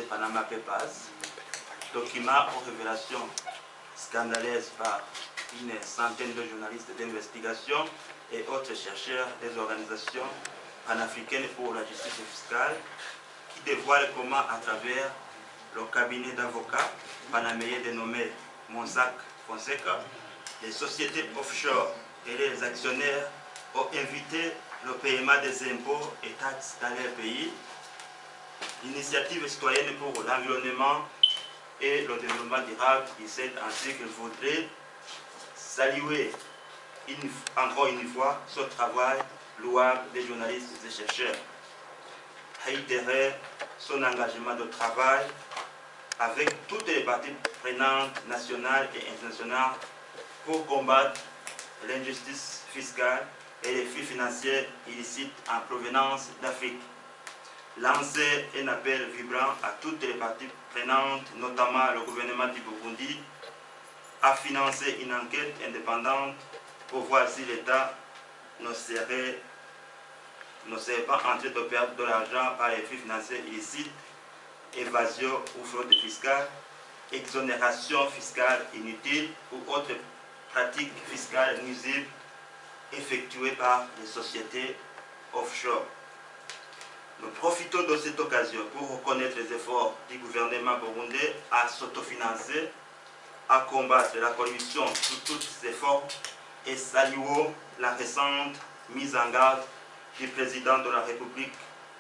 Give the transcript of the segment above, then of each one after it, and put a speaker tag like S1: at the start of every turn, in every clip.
S1: Panama Papers, document aux révélations scandaleuses par une centaine de journalistes d'investigation et autres chercheurs des organisations panafricaines pour la justice fiscale, qui dévoile comment, à travers le cabinet d'avocats panaméen dénommé Mossack Fonseca, les sociétés offshore et les actionnaires ont évité le paiement des impôts et taxes dans leur pays. L'initiative citoyenne pour l'environnement et le développement durable décide ainsi qu'il faudrait saluer encore une fois ce travail louable des journalistes et chercheurs, réitérer son engagement de travail avec toutes les parties prenantes nationales et internationales pour combattre l'injustice fiscale et les flux financiers illicites en provenance d'Afrique. Lancer un appel vibrant à toutes les parties prenantes, notamment le gouvernement du Burundi, à financer une enquête indépendante pour voir si l'État ne serait pas en train de perdre de l'argent par les flux financiers illicites, évasion ou fraude fiscale, exonération fiscale inutile ou autres pratiques fiscales nuisibles effectuées par les sociétés offshore. Nous profitons de cette occasion pour reconnaître les efforts du gouvernement burundais à s'autofinancer, à combattre la corruption sous toutes ses formes et saluons la récente mise en garde du président de la République,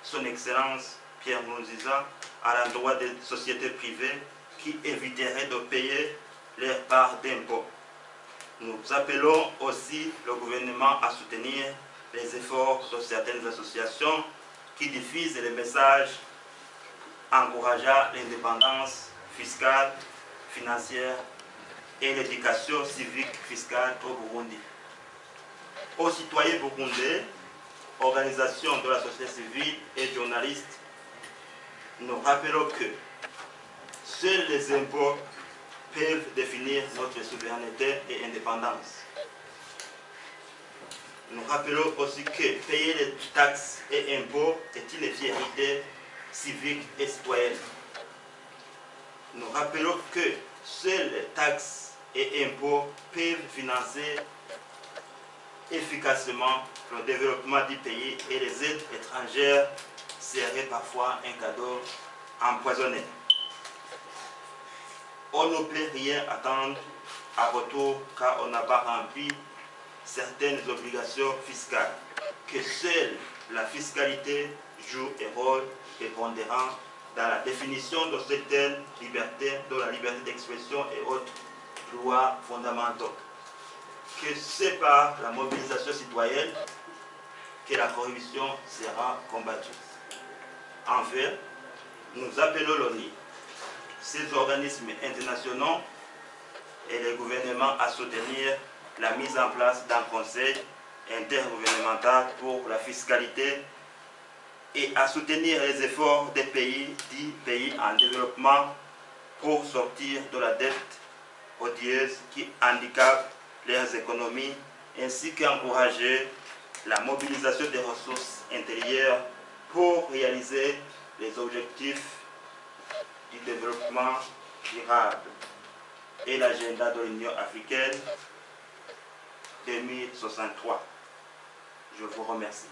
S1: son Excellence Pierre Nkurunziza, à l'endroit des sociétés privées qui éviteraient de payer leur part d'impôts. Nous appelons aussi le gouvernement à soutenir les efforts de certaines associations qui diffusent les messages encourageant l'indépendance fiscale, financière et l'éducation civique fiscale au Burundi. Aux citoyens burundais, organisations de la société civile et journalistes, nous rappelons que seuls les impôts peuvent définir notre souveraineté et indépendance. Nous rappelons aussi que payer les taxes et impôts est une fierté civique et citoyenne. Nous rappelons que seules les taxes et impôts peuvent financer efficacement le développement du pays et les aides étrangères seraient parfois un cadeau empoisonné. On ne peut rien attendre à retour car on n'a pas rempli certaines obligations fiscales, que seule la fiscalité joue un rôle prépondérant dans la définition de certaines libertés, de la liberté d'expression et autres droits fondamentaux. Que c'est par la mobilisation citoyenne que la corruption sera combattue. Enfin, nous appelons l'ONU, ces organismes internationaux et les gouvernements à soutenir la mise en place d'un conseil intergouvernemental pour la fiscalité et à soutenir les efforts des pays, dits pays en développement, pour sortir de la dette odieuse qui handicape leurs économies, ainsi qu'encourager la mobilisation des ressources intérieures pour réaliser les objectifs du développement durable et l'agenda de l'Union africaine 2063. Je vous remercie.